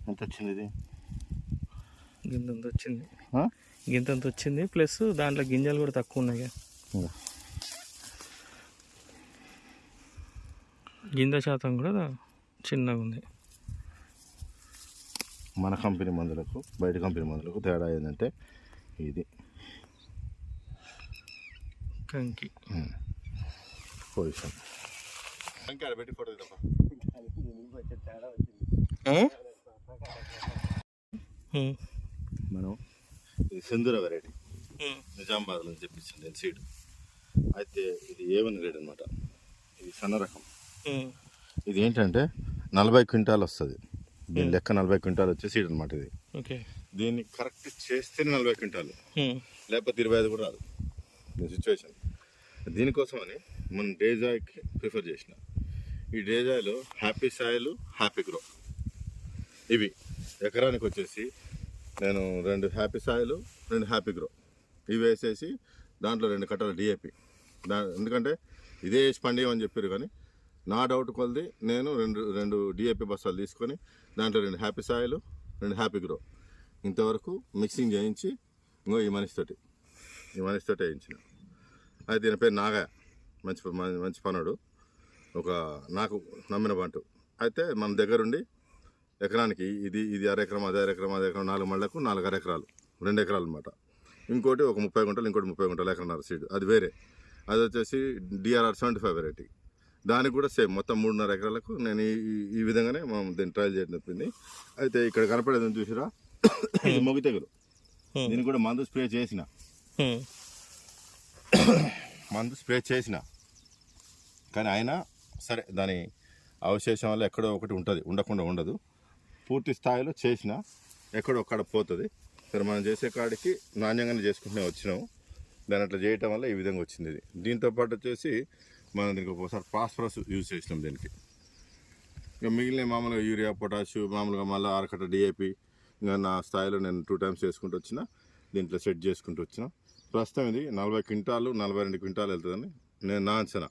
ఎంత వచ్చింది ఇది? గింతంత వచ్చింది, గింతంత వచ్చింది. ప్లస్ దాంట్లో గింజలు కూడా తక్కువ ఉన్నాయి. గింజ శాతం కూడా చిన్నగా ఉంది. మన కంపెనీ మందులకు బయట కంపెనీ మందులకు తేడా ఏంటంటే ఇది కంకి పొజిషన్. పెట్టి ఫోటో మనం ఇది సింధూర వెరైటీ నిజామాబాద్ నుంచి తెప్పించింది నేను సీడ్. అయితే ఇది A1 గ్రేడ్ అనమాట. ఇది సన్న రకం. ఇది ఏంటంటే 40 క్వింటాల్ వస్తుంది. దీని లెక్క 40 క్వింటాల్ వచ్చే సీడ్ అనమాట ఇది. దీన్ని కరెక్ట్ చేస్తేనే 40 క్వింటాలు, లేకపోతే 25 కూడా రాదు దీని సిచ్యువేషన్. దీనికోసమని మనం డేజాయ్కి ప్రిఫర్ చేసిన. ఈ డేజాయ్లో హ్యాపీ సాయిల్, హ్యాపీ గ్రో ఇవి ఎకరానికి వచ్చేసి నేను 2 హ్యాపీ సాయిల్, 2 హ్యాపీ గ్రో ఇవి వేసేసి దాంట్లో 2 కట్టలు DAP. ఎందుకంటే ఇదే వేసి పండియమని చెప్పారు, కానీ నా డౌట్ కొలది నేను 2 DAP బస్తాలు తీసుకొని దాంట్లో 2 హ్యాపీ సాయిల్, 2 హ్యాపీ గ్రో ఇంతవరకు మిక్సింగ్ చేయించి ఇంకో ఈ మనిషితోటి వేయించిన. అయితే దీని పేరు నాగా, మంచి పనుడు, ఒక నాకు నమ్మిన బంటు. అయితే మన దగ్గరుండి ఎకరానికి ఇది అరెకరం, అదే ఎకరం, 4 మళ్ళకు 4 అరెకరాలు, 2 ఎకరాలు అనమాట. ఇంకోటి ఒక 30 గుంటలు, ఇంకోటి 30 గుంటలు ఎకరన్నర సీడ్, అది వేరే. అది వచ్చేసి DRR 75 వెరైటీ. దానికి కూడా సేమ్ మొత్తం 3.5 ఎకరాలకు నేను ఈ విధంగానే మనం దీన్ని ట్రయల్ చేయడం చెప్పింది. అయితే ఇక్కడ కనపడేదని చూసిరా, ఇది మొగి తెగులు. దీనికి కూడా మందు స్ప్రే చేసిన కానీ అయినా సరే దాని అవశేషం వల్ల ఎక్కడో ఒకటి ఉంటుంది, ఉండకుండా ఉండదు. పూర్తి స్థాయిలో చేసిన ఎక్కడో ఒక్కడ పోతుంది. సరే మనం చేసే కాడికి నాణ్యంగానే చేసుకుంటూనే వచ్చినాము. దాని అట్లా చేయటం వల్ల ఈ విధంగా వచ్చింది ఇది. దీంతోపాటు వచ్చేసి మనం దీనికి ఒకసారి ఫాస్ఫరస్ యూజ్ చేసినాం దీనికి. ఇక మిగిలిన మామూలుగా యూరియా, పొటాషు, మామూలుగా మళ్ళీ 6 కట్ట DAP ఇంకా నా స్థాయిలో నేను 2 టైమ్స్ చేసుకుంటూ వచ్చిన. దీంట్లో సెట్ చేసుకుంటూ వచ్చిన. ప్రస్తుతం ఇది 40 క్వింటాలు, 42 క్వింటాలు వెళ్తుందని నేను నా అంచనా.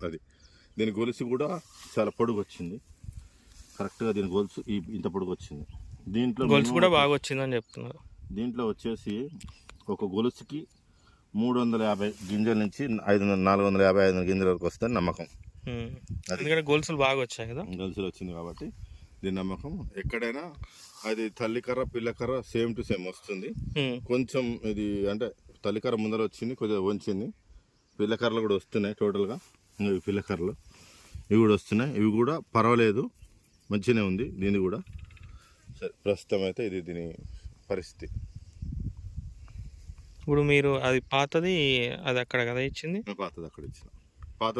అది దీని గొలుసు కూడా చాలా పొడుగు వచ్చింది. కరెక్ట్గా దీని గొలుసు ఇంత పొడుగు వచ్చింది. దీంట్లో గొలుసు కూడా బాగా వచ్చిందని చెప్తున్నారు. దీంట్లో వచ్చేసి ఒక గొలుసుకి 350 గింజల నుంచి 450-500 గింజల వరకు వస్తుంది నమ్మకం. ఎందుకంటే గొలుసులు బాగా వచ్చాయి కదా, గొలుసులు వచ్చింది కాబట్టి దీని నమ్మకం. ఎక్కడైనా అది తల్లికర్ర పిల్లకర్ర సేమ్ టు సేమ్ వస్తుంది. కొంచెం ఇది అంటే తల్లికర్ర ముందర వచ్చింది, కొద్దిగా వంచింది. పిల్లకర్రలు కూడా వస్తున్నాయి. టోటల్గా ఇవి పిల్లకర్రలు ఇవి కూడా వస్తున్నాయి. ఇవి కూడా పర్వాలేదు, మంచిగానే ఉంది దీన్ని కూడా. సరే ప్రస్తుతం అయితే ఇది దీని పరిస్థితి. ఇప్పుడు మీరు అది పాతది అది అక్కడ కదా ఇచ్చింది? పాతది అక్కడ ఇచ్చిన. పాత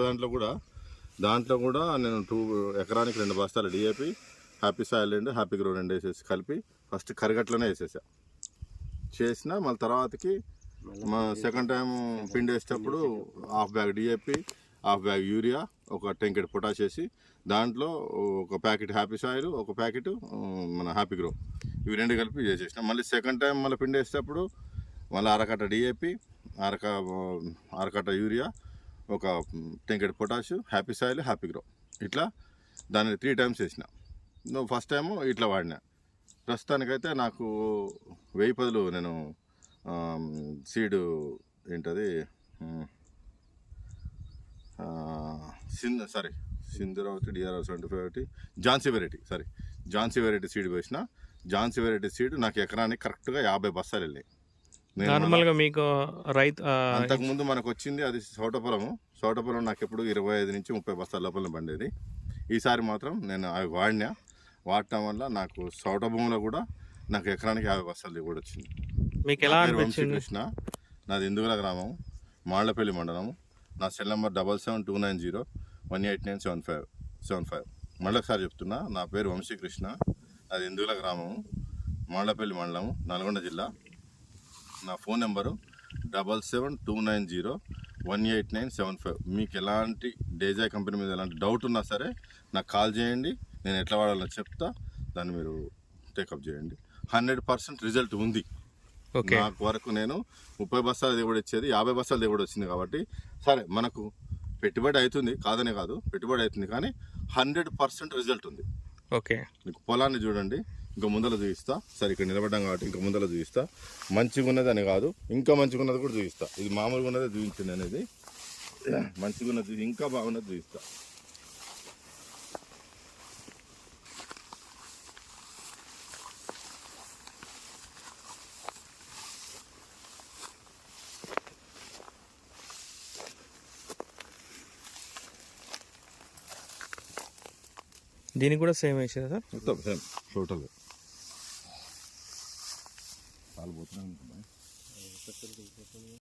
దాంట్లో కూడా నేను 2 ఎకరానికి 2 బస్తాలు DAP, happy soil 2, happy grow 2 వేసేసి కలిపి ఫస్ట్ కరిగట్లోనే చేసిన. మళ్ళీ తర్వాతకి మా సెకండ్ టైం పిండి వేసేటప్పుడు 1/2 బ్యాగ్ DAP, 1/2 బ్యాగ్ యూరియా, ఒక 10 కెట్ పొటాష్ వేసి దాంట్లో ఒక ప్యాకెట్ హ్యాపీ సాయిల్, ఒక ప్యాకెట్ మన హ్యాపీ గ్రో ఇవి 2 కలిపి చేసేసిన. మళ్ళీ సెకండ్ టైం మళ్ళీ పిండి వేసేటప్పుడు మళ్ళీ 1/2 కట్ట DAP, 1/2 కట్ట యూరియా, ఒక 10 కెట్ potash, happy soil, happy grow ఇట్లా దాన్ని 3 టైమ్స్ వేసిన. ఫస్ట్ టైము ఇట్లా వాడినా. ప్రస్తుతానికైతే నాకు 1010 నేను సీడు ఏంటది సింధూరావతి DRR 75 ఝాన్సీ వెరైటీ సీడ్ వేసిన. ఝాన్సీ వెరైటీ సీడ్ నాకు ఎకరానికి కరెక్ట్గా 50 బస్తాలు వెళ్ళాయి. నార్మల్గా మీకు రైతు అంతకుముందు మనకు వచ్చింది అది సోటపొలం నాకు ఎప్పుడు 25 నుంచి 30 బస్తాల లోపల పండేది. ఈసారి మాత్రం నేను అవి వాడటం వల్ల నాకు సోట భూమిలో కూడా నాకు ఎకరానికి 50 బస్తాలు దిగుబడి వచ్చింది. మీకు ఎలా అనిపించింది? కృష్ణ, నాది ఇందుగుల గ్రామం, మాళ్లపల్లి మండలం. నా సెల్ నెంబర్ 7729018975. మళ్ళీ ఒకసారి చెప్తున్నా, నా పేరు వంశీకృష్ణ, నాది ఇందుగుల గ్రామం, మాళ్లపల్లి మండలం, నల్గొండ జిల్లా. నా ఫోన్ నెంబరు 7729018975. మీకు ఎలాంటి డేజాయ్ కంపెనీ మీద ఎలాంటి డౌట్ ఉన్నా సరే నాకు కాల్ చేయండి, నేను ఎట్లా వాడాలో చెప్తా, దాన్ని మీరు టేకప్ చేయండి. 100% రిజల్ట్ ఉంది. నాకు వరకు నేను 30 బస్తాలు దిగుబడి వచ్చేది, 50 బస్తాలు దిగుబడి వచ్చింది. కాబట్టి సరే మనకు పెట్టుబడి అవుతుంది, కాదనే కాదు, పెట్టుబడి అవుతుంది, కానీ 100% రిజల్ట్ ఉంది. ఓకే. మీకు పొలాన్ని చూడండి, ఇంకా ముందర చూపిస్తా. సరే ఇక్కడ నిలబడ్డాం కాబట్టి ఇంకా ముందర చూపిస్తా. మంచిగా ఉన్నది అని కాదు, ఇంకా మంచిగా ఉన్నది కూడా చూపిస్తా. ఇది మామూలుగా ఉన్నదే చూపించింది అనేది, మంచిగా ఉన్నది ఇంకా బాగున్నది చూపిస్తా. దీనికి కూడా సేమ్ వేసారా సార్? మొత్తం సేమ్ టోటల్ పాలు పోతున్నాయి.